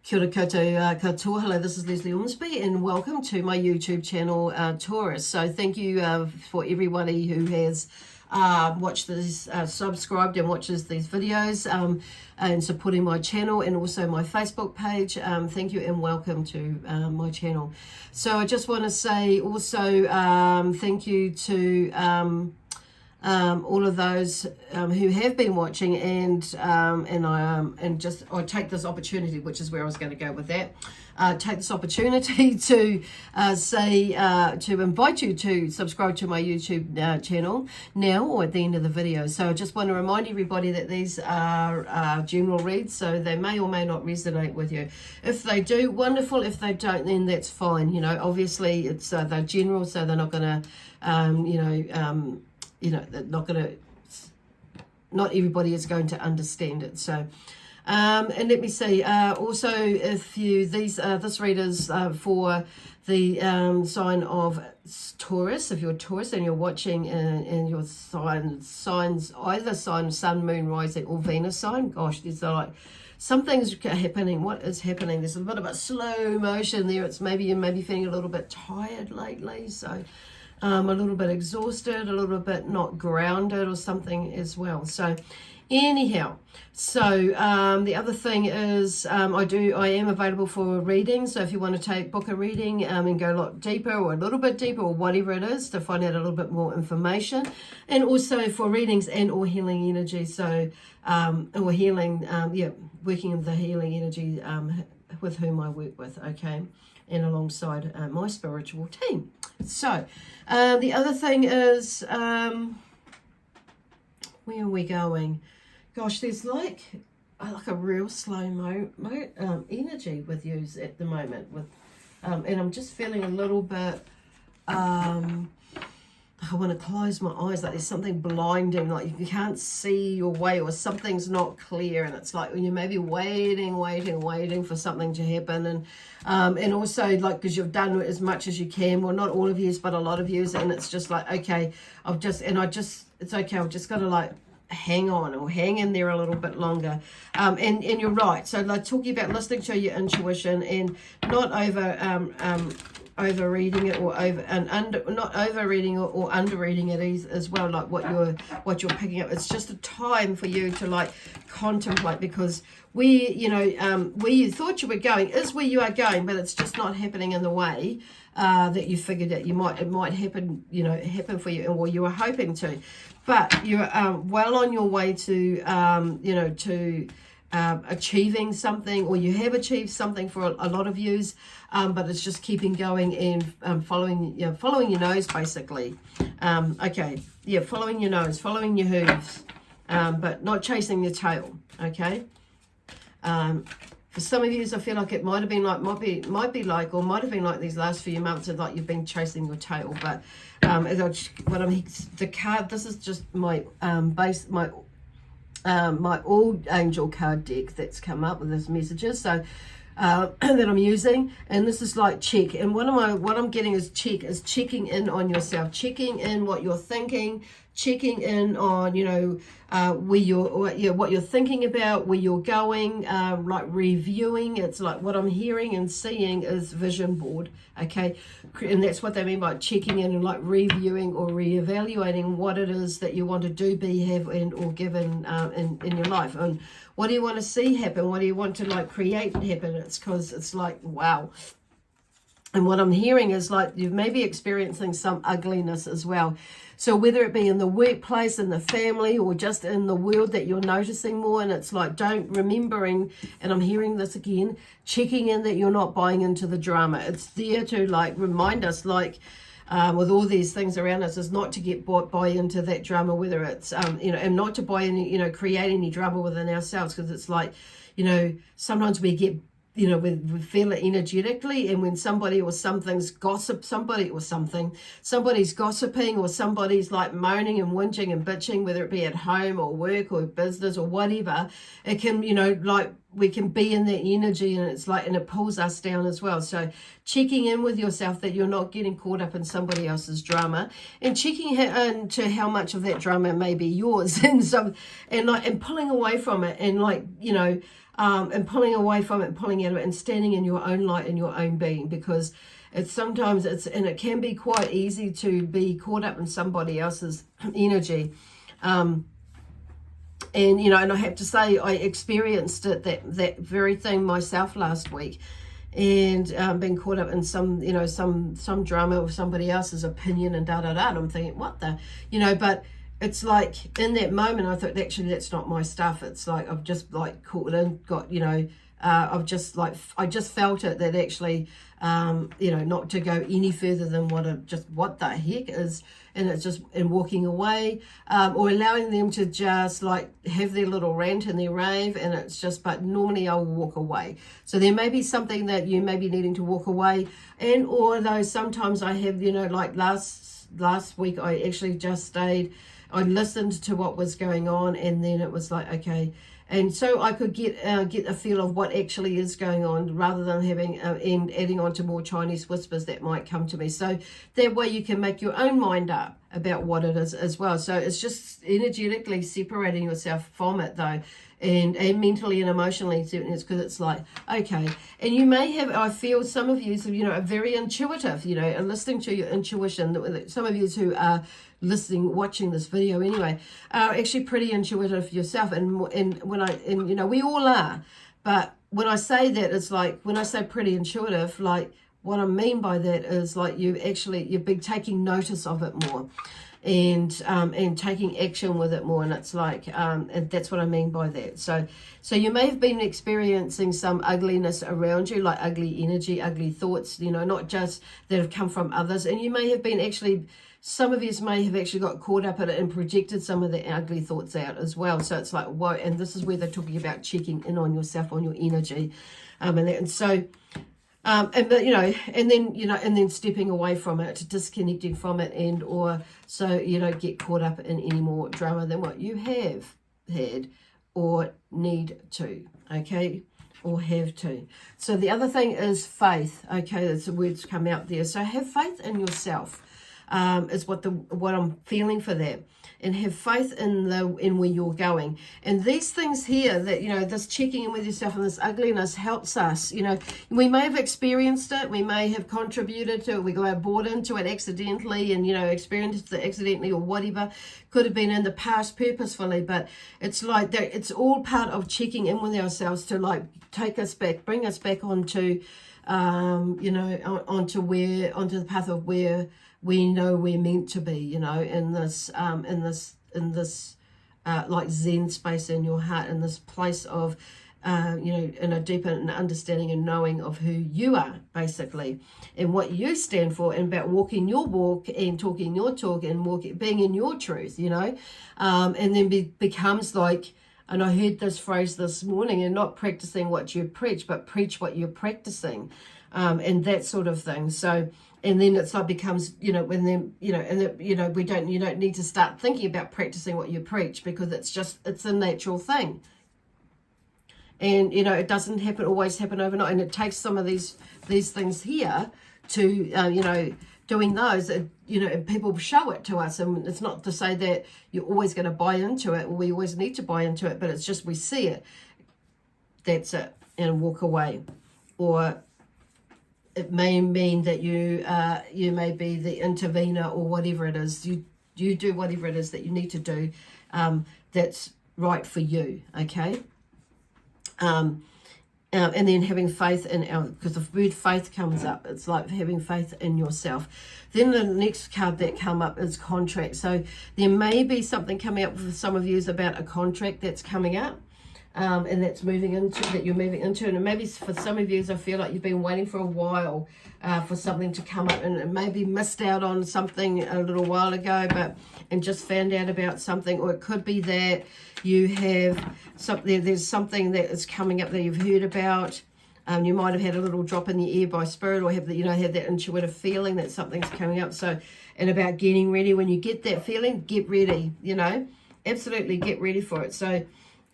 Kia ora koutou katoa. Hello, this is Lesley Ormsby and welcome to my YouTube channel, Taurus. So thank you for everybody who has watched this, subscribed and watches these videos and supporting my channel and also my Facebook page. Thank you and welcome to my channel. So I just want to say also thank you to all of those who have been watching, and I take this opportunity, which is where I was going to go with that. Take this opportunity to to invite you to subscribe to my YouTube channel now or at the end of the video. So I just want to remind everybody that these are general reads, so they may or may not resonate with you. If they do, wonderful. If they don't, then that's fine. You know, obviously it's they're general, so they're not going to they're not going to, not everybody is going to understand it. So, and let me see, also if you, this read is for the sign of Taurus. If you're Taurus and you're watching and your signs, either sign, sun, moon, rising or Venus sign, gosh, there's like, something's happening. What is happening? There's a bit of a slow motion there. It's maybe you may be feeling a little bit tired lately. So, a little bit exhausted, a little bit not grounded or something as well. So anyhow, so the other thing is I am available for reading. So if you want to book a reading and go a lot deeper or a little bit deeper or whatever it is to find out a little bit more information, and also for readings and or healing energy. So or healing, working with the healing energy with whom I work with, okay, and alongside my spiritual team. So the other thing is, where are we going? Gosh, there's like a real slow energy with you at the moment, with and I'm just feeling a little bit I want to close my eyes, like there's something blinding, like you can't see your way or something's not clear, and it's like when you're maybe waiting for something to happen, and also like because you've done as much as you can, well not all of you but a lot of you, and it's just like, okay, it's okay, I've just got to like hang on or hang in there a little bit longer, and you're right. So like talking about listening to your intuition and not overreading it or not overreading or underreading it as well, like what you're picking up. It's just a time for you to like contemplate, because where you thought you were going is where you are going, but it's just not happening in the way that you figured that it might happen, happen for you, or you were hoping to. But you're well on your way to achieving something, or you have achieved something for a lot of yous, but it's just keeping going and following your nose, basically. Following your nose, following your hooves, but not chasing your tail. Okay. For some of you, I feel like it might have been like these last few months, of like you've been chasing your tail. But the card, this is just my my old angel card deck that's come up with these messages, so that I'm using, and this is like check, and what I'm getting is checking in on yourself, checking in what you're thinking, checking in on what you're thinking about, where you're going, like reviewing. It's like what I'm hearing and seeing is vision board, okay, and that's what they mean by checking in and like reviewing or reevaluating what it is that you want to do, be, have, and or given in your life, and what do you want to see happen, what do you want to like create happen. It's because it's like, wow. And what I'm hearing is like you may be experiencing some ugliness as well. So whether it be in the workplace, in the family, or just in the world that you're noticing more, and it's like remembering, and I'm hearing this again, checking in that you're not buying into the drama. It's there to like remind us, like with all these things around us, is not to buy into that drama, whether it's and not to buy any, create any drama within ourselves, because it's like, sometimes we get, we feel it energetically, and when somebody or somebody's gossiping, or somebody's like moaning and whinging and bitching, whether it be at home or work or business or whatever, it can, like we can be in that energy, and it's like, and it pulls us down as well. So checking in with yourself that you're not getting caught up in somebody else's drama, and checking into how much of that drama may be yours, and pulling away from it, and like, and pulling away from it, and pulling out of it, and standing in your own light and your own being, because sometimes and it can be quite easy to be caught up in somebody else's energy. And you know, and I have to say, I experienced that very thing myself last week, and being caught up in some, you know, some drama of somebody else's opinion and and I'm thinking, what the, you know, but it's like in that moment I thought, actually that's not my stuff. It's like I've just like caught in, got, you know, I just felt it, that actually, you know, not to go any further than what the heck is, and it's just, and walking away, or allowing them to just like have their little rant and their rave, and it's just, but normally I'll walk away. So there may be something that you may be needing to walk away, and or though sometimes I have, you know, like last week I actually just stayed, I listened to what was going on, and then it was like, okay. And so I could get a feel of what actually is going on, rather than having and adding on to more Chinese whispers that might come to me. So that way you can make your own mind up about what it is as well. So it's just energetically separating yourself from it, though, and mentally and emotionally, it's because it's like, okay. And you may have, I feel some of you, you know, are very intuitive, you know, and listening to your intuition. Some of you who are watching this video anyway, are actually pretty intuitive yourself, and you know, we all are. But when I say that, it's like, when I say pretty intuitive, like what I mean by that is like you've been taking notice of it more, and taking action with it more, and it's like, and that's what I mean by that. So you may have been experiencing some ugliness around you, like ugly energy, ugly thoughts, you know, not just that have come from others, and you may have been actually, some of you may have actually got caught up in it and projected some of the ugly thoughts out as well. So it's like, whoa, and this is where they're talking about checking in on yourself, on your energy, and so. But, you know, and then stepping away from it, disconnecting from it, and or so you don't get caught up in any more drama than what you have had or need to, okay, or have to. So the other thing is faith, okay, that's the words come out there. So have faith in yourself, is what I'm feeling for that. And have faith in where you're going. And these things here, that, you know, this checking in with yourself and this ugliness helps us. You know, we may have experienced it, we may have contributed to it, we got bought into it accidentally, and, you know, experienced it accidentally or whatever. Could have been in the past purposefully, but it's like that. It's all part of checking in with ourselves to like take us back, bring us back onto, you know, onto the path of where we know we're meant to be, you know, in this like Zen space in your heart, in this place of, you know, in a deeper understanding and knowing of who you are, basically, and what you stand for, and about walking your walk and talking your talk and being in your truth, you know, and then becomes like, and I heard this phrase this morning, and not practicing what you preach, but preach what you're practicing, and that sort of thing. So, and then it's like becomes, you know, when then, you know, and that, you know, you don't need to start thinking about practicing what you preach, because it's a natural thing. And, you know, it doesn't always happen overnight, and it takes some of these things here to, you know, doing those, you know, and people show it to us, and it's not to say that you're always going to buy into it, or we always need to buy into it, but it's just we see it, that's it, and walk away. Or it may mean that you may be the intervener, or whatever it is. You do whatever it is that you need to do, that's right for you, okay? And then having faith in because the word faith comes up. It's like having faith in yourself. Then the next card that come up is contract. So there may be something coming up for some of you about a contract that's coming up. And that's you're moving into, and maybe for some of you, I feel like you've been waiting for a while for something to come up, and maybe missed out on something a little while ago, and just found out about something. Or it could be that you have something, there's something that is coming up that you've heard about. You might have had a little drop in the air by spirit, or have that intuitive feeling that something's coming up. So, and about getting ready. When you get that feeling, get ready, you know, absolutely get ready for it. So,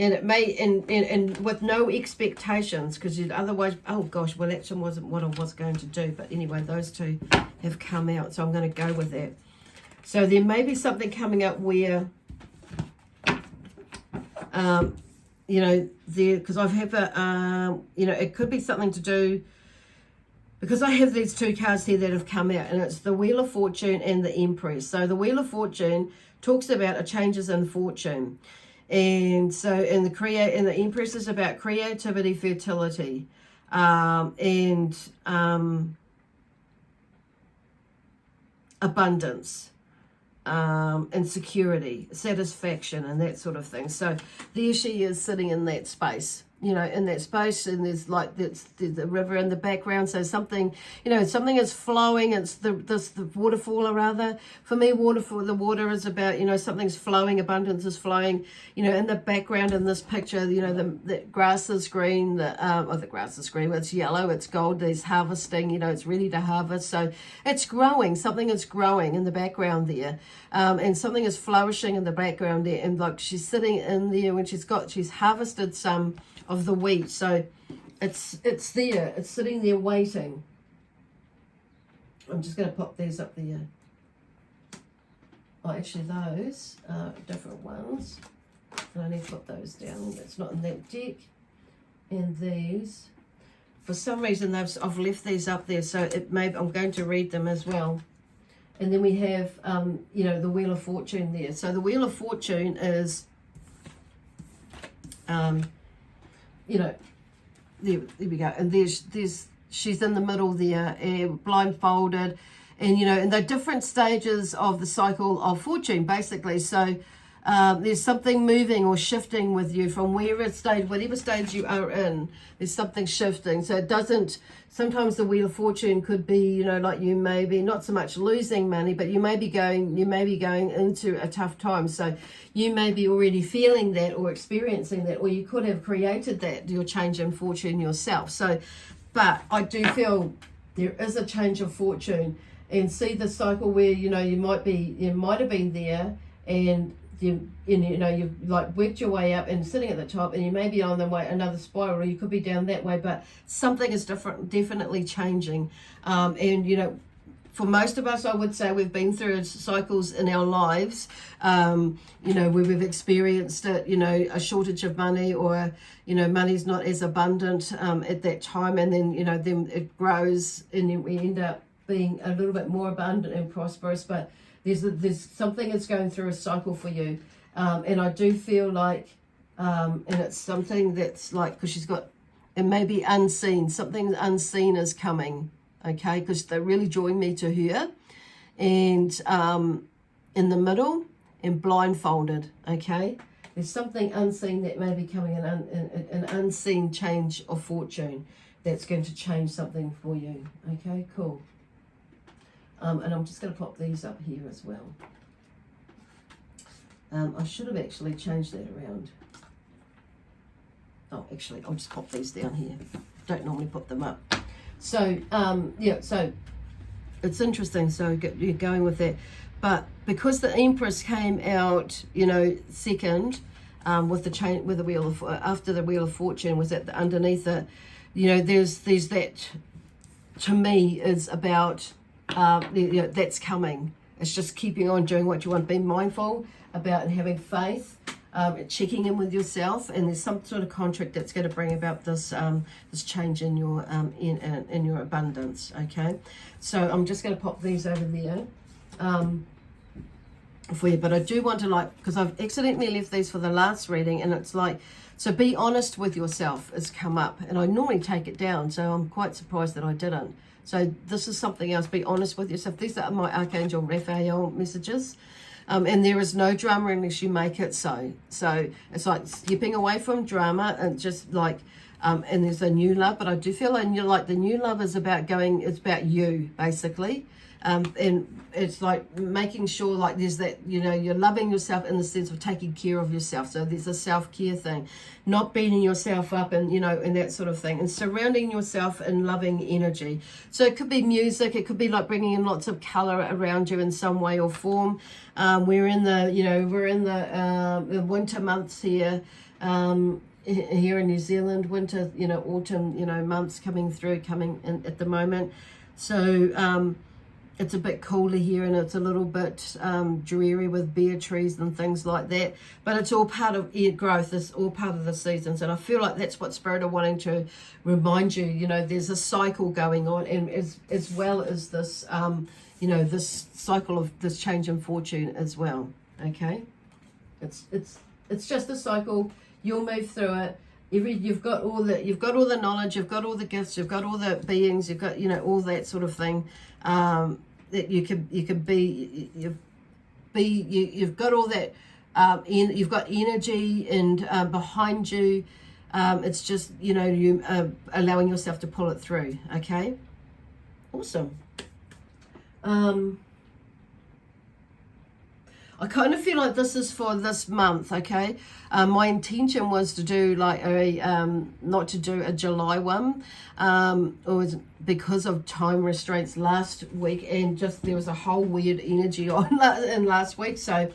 and it may, and with no expectations, because otherwise, oh gosh, well, action wasn't what I was going to do. But anyway, those two have come out, so I'm going to go with that. So there may be something coming up where you know, there, because I've had a, you know, it could be something to do, because I have these two cards here that have come out, and it's the Wheel of Fortune and the Empress. So the Wheel of Fortune talks about changes in fortune. And so, and the Empress is about creativity, fertility, and abundance, and security, satisfaction, and that sort of thing. So there she is sitting in that space, you know, in that space, and there's like there's the river in the background. So something, you know, something is flowing. It's the waterfall, or rather, for me, the water is about, you know, something's flowing, abundance is flowing, you know, in the background in this picture. You know, the grass is green, the grass is green, it's yellow, it's gold, there's harvesting, you know, it's ready to harvest. So it's growing, something is growing in the background there, and something is flourishing in the background there, and like she's sitting in there when she's harvested some of the wheat. So it's there, it's sitting there waiting. I'm just going to pop these up there. Oh, actually those are different ones, and I need to put those down. That's not in that deck. And these, for some reason, I've left these up there, so I'm going to read them as well. And then we have, you know, the Wheel of Fortune there. So the Wheel of Fortune is, you know, there we go. And she's in the middle there, blindfolded, and, you know, and they're different stages of the cycle of fortune, basically. So there's something moving or shifting with you from whatever stage you are in. There's something shifting. So it doesn't, sometimes the Wheel of Fortune could be, you know, like you may be not so much losing money, but you may be going into a tough time. So you may be already feeling that or experiencing that, or you could have created that, your change in fortune yourself. So, but I do feel there is a change of fortune, and see the cycle where, you know, you might have been there, and you know, you've like worked your way up and sitting at the top, and you may be on the way another spiral, or you could be down that way, but something is definitely changing. And, you know, for most of us, I would say we've been through cycles in our lives, you know, where we've experienced it, you know, a shortage of money, or, you know, money's not as abundant at that time, and then, you know, then it grows, and then we end up being a little bit more abundant and prosperous. But there's something that's going through a cycle for you, and I do feel like, and it's something that's like, because she's got, it may be unseen, something unseen is coming, okay, because they're really drawing me to her, and in the middle, and blindfolded, okay, there's something unseen that may be coming, an unseen change of fortune that's going to change something for you. Okay, cool. And I'm just going to pop these up here as well. I should have actually changed that around. Oh, actually, I'll just pop these down here. Don't normally put them up. So, yeah, so it's interesting. So you're going with that. But because the Empress came out, you know, second, with the Wheel of, after the Wheel of Fortune was underneath it, you know, there's that, to me, is about, you know, that's coming. It's just keeping on doing what you want, being mindful about and having faith, checking in with yourself, and there's some sort of contract that's going to bring about this this change in your in your abundance. Okay, so I'm just going to pop these over there for you, but I do want to, like, because I've accidentally left these for the last reading, and it's like, so be honest with yourself has come up, and I normally take it down, so I'm quite surprised that I didn't. So this is something else. Be honest with yourself. These are my Archangel Raphael messages. And there is no drama unless you make it so. So it's like stepping away from drama, and just like, and there's a new love. But I do feel like the new love is about it's about you, basically. And it's like making sure, like, there's that, you know, you're loving yourself in the sense of taking care of yourself. So there's a self-care thing, not beating yourself up, and, you know, and that sort of thing, and surrounding yourself in loving energy. So it could be music, it could be like bringing in lots of color around you in some way or form. We're in the winter months here, here in New Zealand, winter, you know, autumn, you know, months coming in at the moment. So, it's a bit cooler here, and it's a little bit dreary with bare trees and things like that. But it's all part of air growth. It's all part of the seasons. And I feel like that's what Spirit are wanting to remind you. You know, there's a cycle going on, and as well as this, you know, this cycle of this change in fortune as well. Okay? It's just a cycle. You'll move through it. You've got all the knowledge, you've got all the gifts, you've got all the beings, you've got, you know, all that sort of thing. That you've got all that, you've got energy and behind you. It's just, you know, you allowing yourself to pull it through. Okay, awesome. I kind of feel like this is for this month, okay? My intention was to do like not to do a July one, because of time restraints last week, and just there was a whole weird energy on in last week. So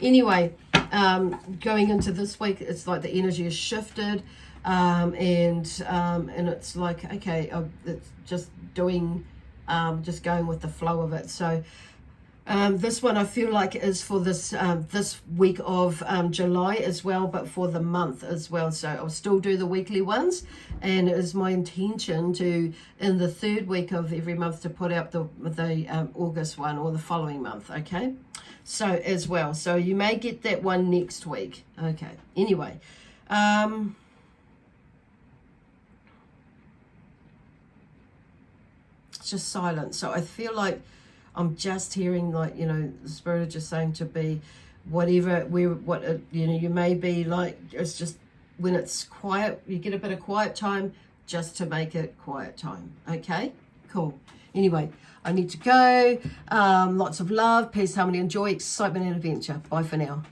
anyway, going into this week, it's like the energy is shifted, and it's like, okay, it's just doing, just going with the flow of it. So. This one I feel like is for this this week of July as well, but for the month as well. So I'll still do the weekly ones, and it is my intention to, in the third week of every month, to put out the August one or the following month. Okay, so as well. So you may get that one next week. Okay. Anyway. It's just silence. So I feel like I'm just hearing, like, you know, the Spirit is just saying to be whatever, you know, you may be like, it's just when it's quiet, you get a bit of quiet time, just to make it quiet time. Okay, cool. Anyway, I need to go. Lots of love, peace, harmony, and joy, excitement, and adventure. Bye for now.